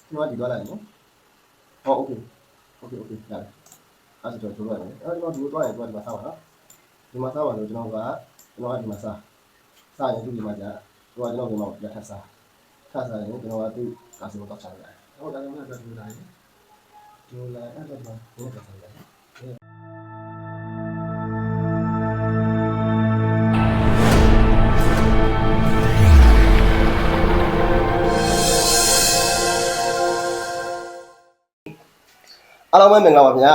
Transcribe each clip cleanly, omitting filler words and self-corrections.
ကျွန်တော်ဒီသွားလိုက်နော်ဟောโอเคရတယ်အဲ့ဒါကျွန်တော်ပြောရတယ်အဲ့ဒီမှာဒီသွားရင်ဒီမှာစားပါနော်ဒီမှာစားပါလို့ကျွန်တော်ကဒီမှာစားရင်သူဒီမှာကြာကျွန်တော်ဒီမှာလက်ထပ်စားရင်ကျွန်တော်ကသူ့ကာစီကိုတောက်ချလိုက်ဟုတ်တယ်ကျွန်တော်ကဒီလိုလိုက်အဲ့ဒါတော့ဘယ်ကစားလဲအားလုံးပဲမင်္ဂလာပါဗျာ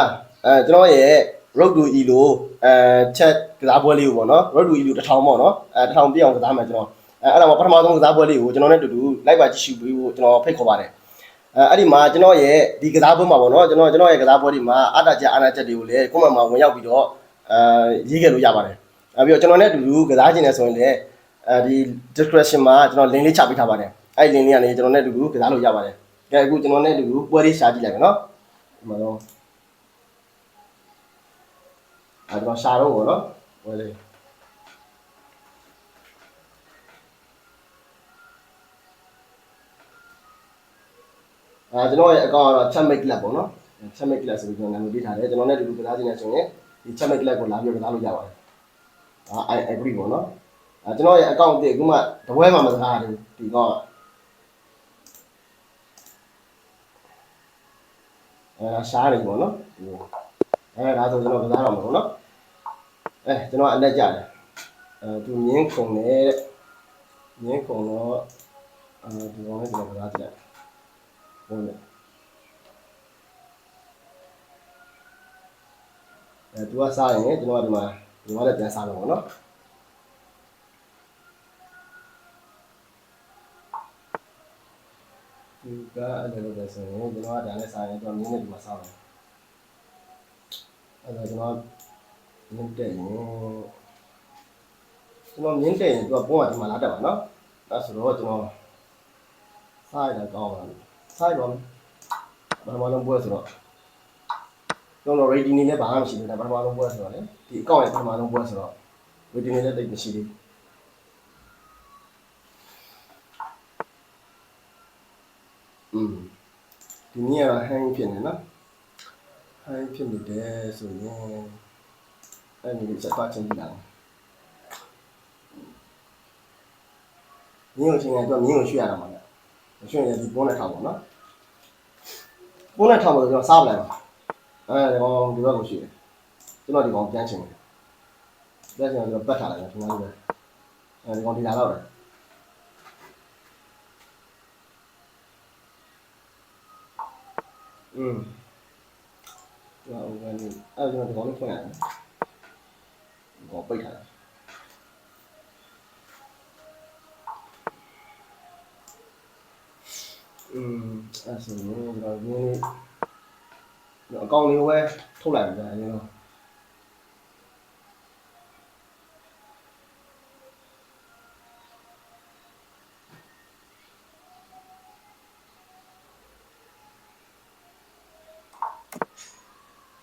ကျွန်တော်ရဲ့ road to e လို့ချက်ကစားပွဲလေးကိုပေါ့နော် road to e လို့1000ပေါ့နော်1000ပြည့်အောင်ကစားမယ်ကျွန်တော်အဲ့ဒါမှပထမဆုံးကစားပွဲလေးကိုကျွန်တော်နဲ့တူတူလိုက်ပါကြည့်ရှုပေးဖို့ကျွန်တော်ဖိတ်ခေါ်ပါတယ်အဲ့ဒီမှာကျွန်တော်ရဲ့ဒီကစားပွဲမှာပေါ့နော်ကျွန်တော်ရဲ့ကစားပွဲဒီမှာအတားချက်အာနာချက်တွေကိုလည်းကွန်မန့်မှာဝင်ရောက်ပြီးတော့ရေးခဲ့လို့ရပါတယ်ပြီးတော့ကျွန်တော်နဲ့တူတူကစားခြင်းနဲ့ဆိုရင်လည်းဒီ description မှာကျွန်တော် link လေးချပေးထားပါတယ်အဲ့ link လေးကနေကျွန်တော်နဲ့တူတူကစားလို့ရပါတယ်ကဲအခုကျွန်တော်နဲ့တူတူပွဲလေးရှာကြည့်လိုက်မယ်နော်ဒီမှာတော့ကျွန်တော်ရှာတော့ပေါ့နော်ဟိုလေကျွန်တော်ရဲ့ account ကတော့ Chatmate Club ပေါ့နော် Chatmate Club ဆိုပြီးကျွန်တော်နာမည်ပေးထားတယ်ကျွန်တော်နဲ့တူတူကစားခြင်းနဲ့ဆိုရင်ဒီ Chatmate Club ကိုလာပြီးကစားလို့ရပါတယ်agree ပေါ့နော်ကျွန်တော်ရဲ့ account အသစ်အခုမှတပွဲမှမကစားရဘူးဒီကောင်ရှားနေပေါ့နော်ဒါဆိုကျွန်တော်ကစားတော့မှာပေါ့နော်ကျွန်တော်အလက်ကြတယ်သူမြင်းခုံနဲ့မြင်းခုံတော့ဒီကောင်နဲ့ကျွန်တော်ကစားကြတယ်ဟုတ်တယ်သူကစားရင်ကျွန်တော်ကဒီမှာလည်းပြန်စားလို့ပေါ့နော်သူကအဲ့လိုလုပ်တယ်ဆိုရင်ကျွန်တော်ကဒါနဲ့စားရင်ကျွန်တော်မြင်းနဲ့ဒီမှာစားတယ်အဲ့ဒါကျွန်တော်မြင်းတက်ရင်သူကပုံးကဒီမှာလာတက်ပါနော်အဲ့ဆိုတော့ကျွန်တော်စားရတာကောင်းပါဘူးစားရပါမယ်ဘာမှမလုပ်ပွဲဆိုတော့ကျွန်တော် rating နေလည်းဘာမှမရှိဘူးဒါဘာမှမလုပ်ပွဲဆိုတော့လေဒီအကောင့်ရဲ့ဘာမှမလုပ်ပွဲဆိုတော့ rating နေလည်းတိတ်မရှိသေးဘူးဒီနေ့က hang ဖြစ်နေနော် hang ဖြစ်နေတယ်ဆိုရင်အဲ့ဒီစက်ပါချင်းကြည့်လာမြင်းကိုချင်းကတော့မြင်းကိုရွှေ့ရတာမှာရွှေ့ရင်ဒီပုံးနဲ့ထောက်ပါနော်ပုံးနဲ့ထောက်ပါဆိုတော့စားပလိုက်ပါဒီကောင်ဒီဘက်ကိုရွှေ့တယ်ကျွန်တော်ဒီကောင်ပြန်ချင်တယ်ပြန်ချင်တော့ပတ်ထားလိုက်တယ်ဒီကောင်လေးပဲဒီကောင်ဒီလာတော့တယ်ကျွန်တော်ဝင်အဲ့ကျွန်တော်ဒီကောင်လေးဖွင့်ရတယ်ဒီကောင်ပိတ်ထားတယ်အဲ့ဆိုရင်ကျွန်တော်ဒီအကောင့်လေးပဲထုတ်လိုက်ပြီဗျာ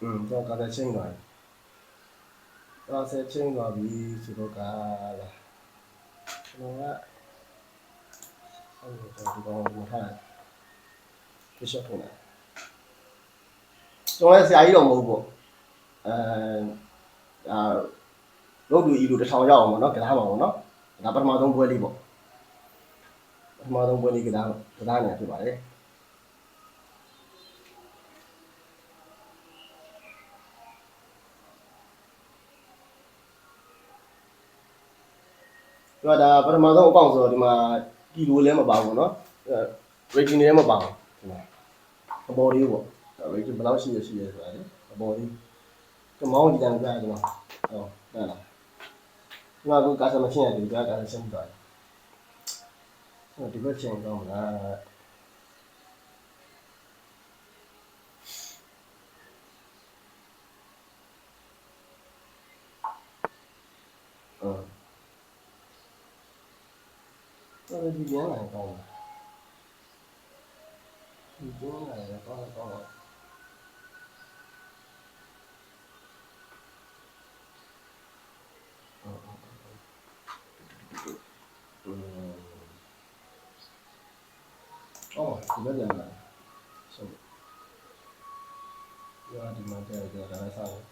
ကျွန်တော်ကားချင်းသွားပြီဆိုတော့ကလာကျွန်တော်ကဒီကောင်ကိုထားတယ်ပြရှော့ထုံးတယ်ကျွန်တော်လည်းဆရာကြီးတော့မဟုတ်ဘူးroad to e လို့1000ရအောင်ပေါ့နော်ကစားပါပေါ့နော်ဒါပထမဆုံးပွဲလေးပေါ့ပထမဆုံးပွဲလေးကစားနေဖြစ်ပါတယ်ကျွန်တော်ဒါပထမဆုံးအကောင့်ဆိုတော့ဒီမှာကီလိုလည်းမပါဘူးเนาะ rating လည်းမပါဘူးဒီမှာအပေါ်လေးပေါ့ rating ဘယ်လောက်ရှိရဆိုတာလေအပေါ်လေးကမောင်းကြည့်တယ်ကြာကျွန်တော်ဟုတ်လားကျွန်တော်ကကားစမရှင်းရတယ်ကြာကားရှင်းသွားတယ်ဒီဘက်ချင်းကောင်းလားအဲ့ဒီပြန်လာကောင်းလားဒီပြန်လာကောင်းဒီဘက်ပြန်လာ ဆုံးရွာဒီမှာတဲ့ကြတာလည်းစားတယ်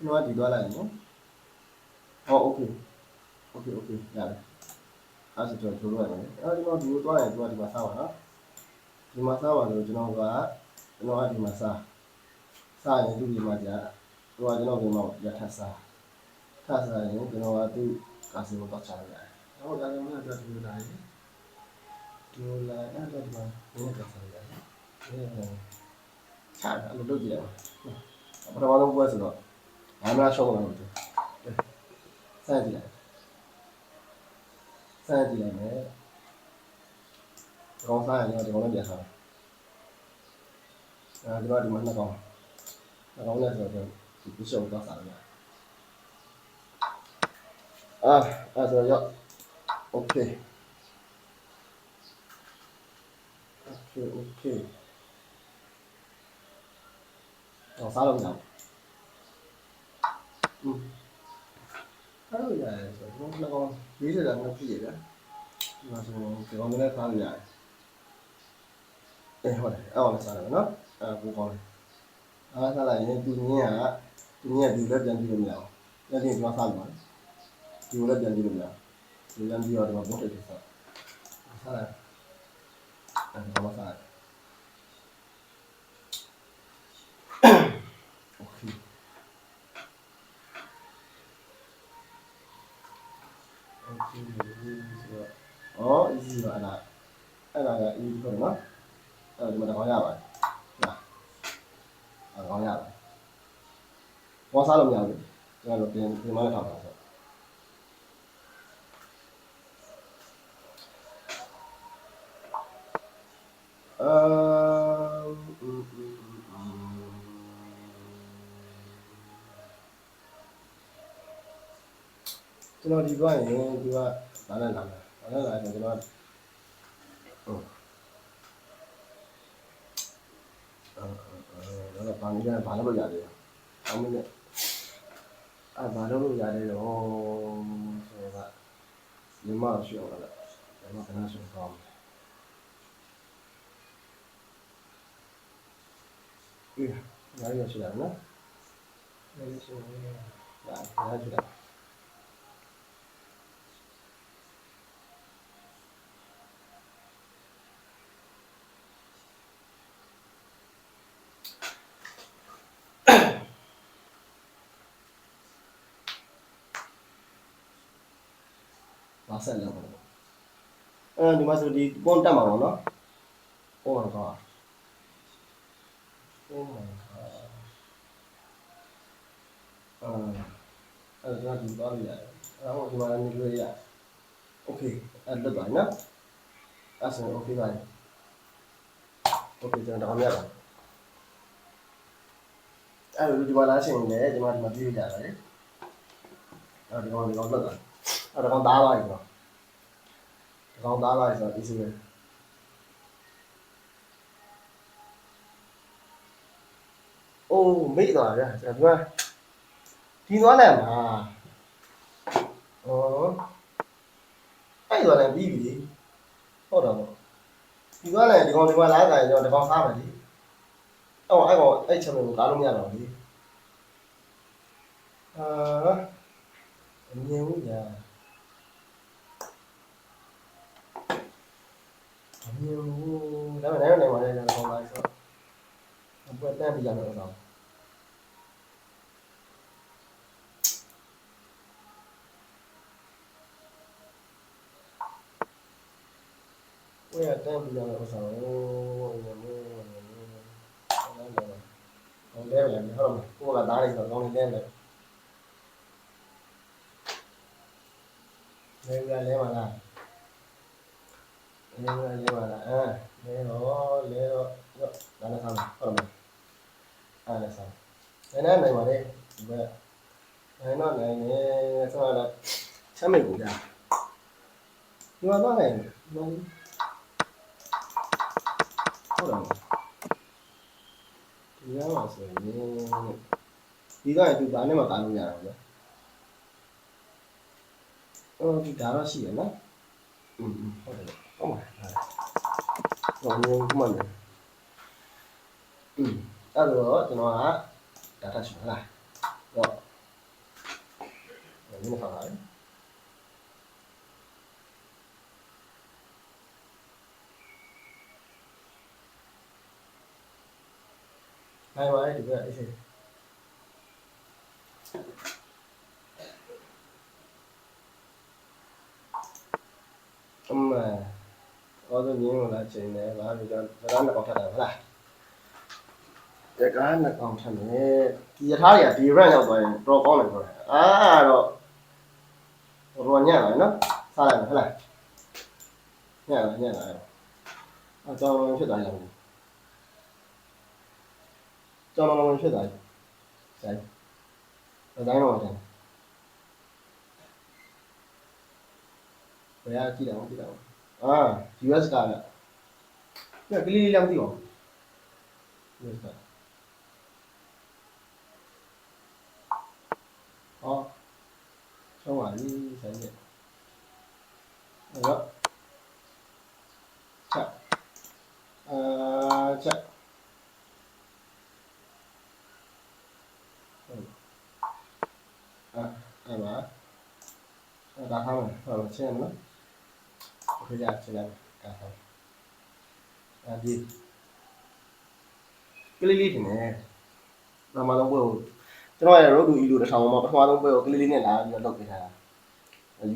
ကျွန်တော်ဒီသွားလိုက်နော်ဟောโอเคရတယ်အဲ့ဒါကျွန်တော်တို့ရတယ်အဲ့ဒီမှာဒီလိုသွားရင်သူကဒီမှာစားပါနော်ဒီမှာစားပါလို့ကျွန်တော်ကဒီမှာစားရင်သူဒီမှာကြာသူကကျွန်တော်ဒီမှာရထစားရင်ကျွန်တော်ကသူကာစီကိုတော့ချလိုက်ရတယ်ဟုတ်တယ်ကျွန်တော်တို့ဒီလိုလာရင်ဒီလိုလာအဲ့တော့ဒီမှာဘယ်နဲ့စားရတယ်ချာအဲ့လိုလုပ်ကြည့်ရအောင်ပထမဆုံးပွဲဆိုတော့ဘာမှရှုံးလာလို့စမ်းကြည့်လိုက်မယ်ကောင်းစားရင်တော့ဒီကောင်လည်းပြန်စားအဲဒီတော့ဒီမှာနှစ်ကောင်နဲ့ဆိုတော့ဒီရှုံးတော့စားရတယ်အဲ့ဆိုတော့โอเคတော့စားလို့ရအောင်အဲ့လိုရတယ်ဆိုတော့နှစ်ကောင်40တာနှစ်ပြည့်ရဗျာဒီမှာဆိုဒီကောင်လည်းစားလို့ရတယ်ဟုတ်တယ်အဲ့အောင်လည်းစားရတယ်နော်ဘူကောင်းတယ်စားလိုက်ရင်သူညင်းကဒီလည်းပြန်ကြည့်လို့မရအောင်လက်ချင်းကျွန်တော်စားလို့ပါတယ်ဒီလိုလည်းပြန်ကြည့်လို့မရဘူးဒီလမ်းပြီးတော့ဒီမှာဘုတ်တက်စားလိုက်အဲ့ဒါမှစားလိုက်โอเคeasy ပါအဲ့ဒါက easy ပေါ့နော်အဲ့ဒီမှာတော့ရပါတယ်ဟာကောင်းရပါတယ်ဘောစားလို့မရဘူးကျွန်တော်ပြင်မလည်းထားပါဆိုကျွန်တော်ဒီသွားရင်ဒီကဘာလဲလာဆိုကျွန်တော်တော့ဘာလို့လဲဘာလို့ရတယ်အမင်းနဲ့ဘာလို့ရတယ်တော့ဆိုတော့ညီမရှိအောင်လားညီမကနားဆုံးကောင်းအေးနားရရှိတယ်နော်နားရရှိတယ်နားရှိတယ်ဘာဆက်လဲပေါ့ဒီမှာဆိုဒီပုံတက်မှာပေါ့နော် Oh my god Oh my god အဲ့ဒါဒီသွားလို့ရတယ်အဲ့တော့ဒီမှာနေလို့ရ Okay အဲ့လွတ်ပါနော်အဲ့ဆို Okay ပါ Okay ကျွန်တော်တော့ရပါအဲ့လိုဒီမှာလာချိန်နေဒီမှာပြေးကြတာလေအဲ့ဒီကောင်လွတ်တာအဲ့ဒါကောင်သားပါပြီနော်ဒီကောင်သားပါပြီဆိုတော့ easy ပဲအိုးမိတ်သွားဗျာကျွန်တော်ဒီသွားလိုက်မှာအဲ့သွားလိုက်ပြီးပြီဟုတ်တော့ဒီသွားလိုက်ဒီကောင်ဒီမှာလာကြရင်ကျွန်တော်ဒီကောင်စားမယ်လေအဲ့ကောင်အဲ့ချက်မျိုးကိုကားလို့မရတော့ဘူးအမြင်ဘူးညာအမြင်ဘူးဒါပေမဲ့နေမှာလည်းကျွန်တော်လိုက်ဆိုဘယ်တန်းပြရမလဲတော့ဝယ်တန်းပြရမလဲဆိုတော့အမြင်ဘူးဟုတ်တယ်ဗျာကိုကသားနေဆိုတော့ကောင်းနေတယ်လေလဲပါလားလဲပါလားလဲတော့ဒါလည်းဆောင်ဟုတ်တယ်အဲ့ဒါဆောင်နိုင်ပါလေဒီဘက်နိုင်တော့နိုင်နေဆိုတော့ချ ဆက်မိတ်ကိုကြာဒီမှာသွားနိုင်ဟုတ်တယ်ဒီရမှာဆိုရင်ဒီကရင်သူဘာနဲ့မှကားလို့ရတာဗျာဒီဒါတော့ရှိရနော်ဟုတ်တယ်ဟုတ်ပါဟောညခုမှလည်းအဲ့တော့ကျွန်တော်က data ရှိလားတော့ဒီမှာပါနိုင်ပါရဲ့ဒီကအဲ့ဒီအော်တော့ညင်းလာချိန်တယ်ဗာဒီကစကားနဲ့ပေါက်ထတာဟုတ်လားစကားနဲ့ပေါက်ထတယ်ဒီရထားတွေကဒီ run ရောက်သွားရင်တော့ကောင်းတယ်ပြောတယ်တော့ဘောညံ့လာနော်စားလိုက်ဟုတ်လားညံ့လာအကြောင်းဖြစ်သွားရင်ကျောင်းလုံးဖြစ်သွားပြီ။ဒါတိုင်းတော့တယ်။ဘယ်ကကြည့်တော့US ကလည်းကလေးလေးလည်းမသိပါဘူး။ US ကဆောင်းပါလိဆိုင်ရဲ့။အဲ့တော့ချက်ချက်အဲ့ပါဒါထားမယ်ဟောချက်နော်โอเคကြာချက်လိုက်ဒါထားဒီကလေးလေးတင်နေပထမဆုံးပွဲကိုကျွန်တော်ရဲ့ road to elo တစ်ထောင်မှာပထမဆုံးပွဲကိုကလေးလေးနဲ့လာပြီးတော့လုပ်ပေးထားတာ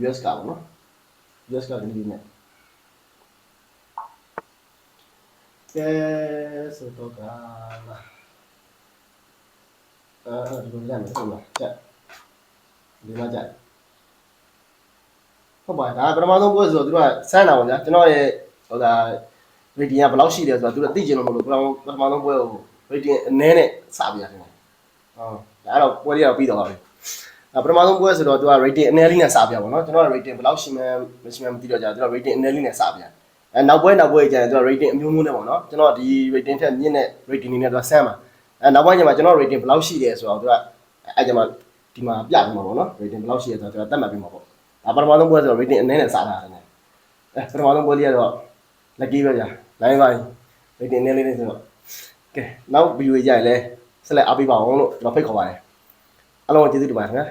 US ကပေါ့နော် US ကကလေးလေးနဲ့ကဲဆိုတော့ကလာဒီလိုရမယ်ဟုတ်လားချက်ဒီမှာကြဟုတ်ပါဒါပထမဆုံးပွဲဆိုတော့သူကစမ်းတာပေါ့ဗျာကျွန်တော်ရဲ့ဟိုဒါ rating ကဘယ်လောက်ရှိတယ်ဆိုတော့သူကသိကျင်လို့မလို့ပထမဆုံးပွဲကို rating အနည်းနဲ့စပြရတယ်ဒါတော့ပွဲလေးတော့ပြီးတော့ပါပြီပထမဆုံးပွဲဆိုတော့သူက rating အနည်းလေးနဲ့စပြပါပေါ့နော်ကျွန်တော် rating ဘယ်လောက်ရှိမှမရှိမှမသိတော့ကြာသူက rating အနည်းလေးနဲ့စပြနောက်ပွဲကျရင်သူက rating အမျိုးမျိုးနဲ့ပေါ့နော်ကျွန်တော်ဒီ rating ထက်မြင့်တဲ့ rating တွေနဲ့သူကဆမ်းပါနောက်ပိုင်းကျမှကျွန်တော် rating ဘယ်လောက်ရှိတယ်ဆိုတော့သူကအဲ့ကျမှဒီမှာပြပြီးမှာပေါ့နော် rating ဘယ်လောက်ရှိရဆိုတော့ကျွန်တော်တတ်မှတ်ပြီးမှာပေါ့ဒါပထမဆုံးပွဲဆိုတော့ rating အနည်းနဲ့စတာတယ်ပထမဆုံးပွဲလေးကတော့ lucky ပဲကြာနိုင်ပါပြီ rating အနည်းလေးနဲ့ဆိုတော့ကဲနောက် video ကြရင်လဲဆက်လက်အားပေးပါအောင်လို့ကျွန်တော်ဖိတ်ခေါ်ပါတယ်အားလုံးကျေးဇူးတင်ပါတယ်ခင်ဗျာ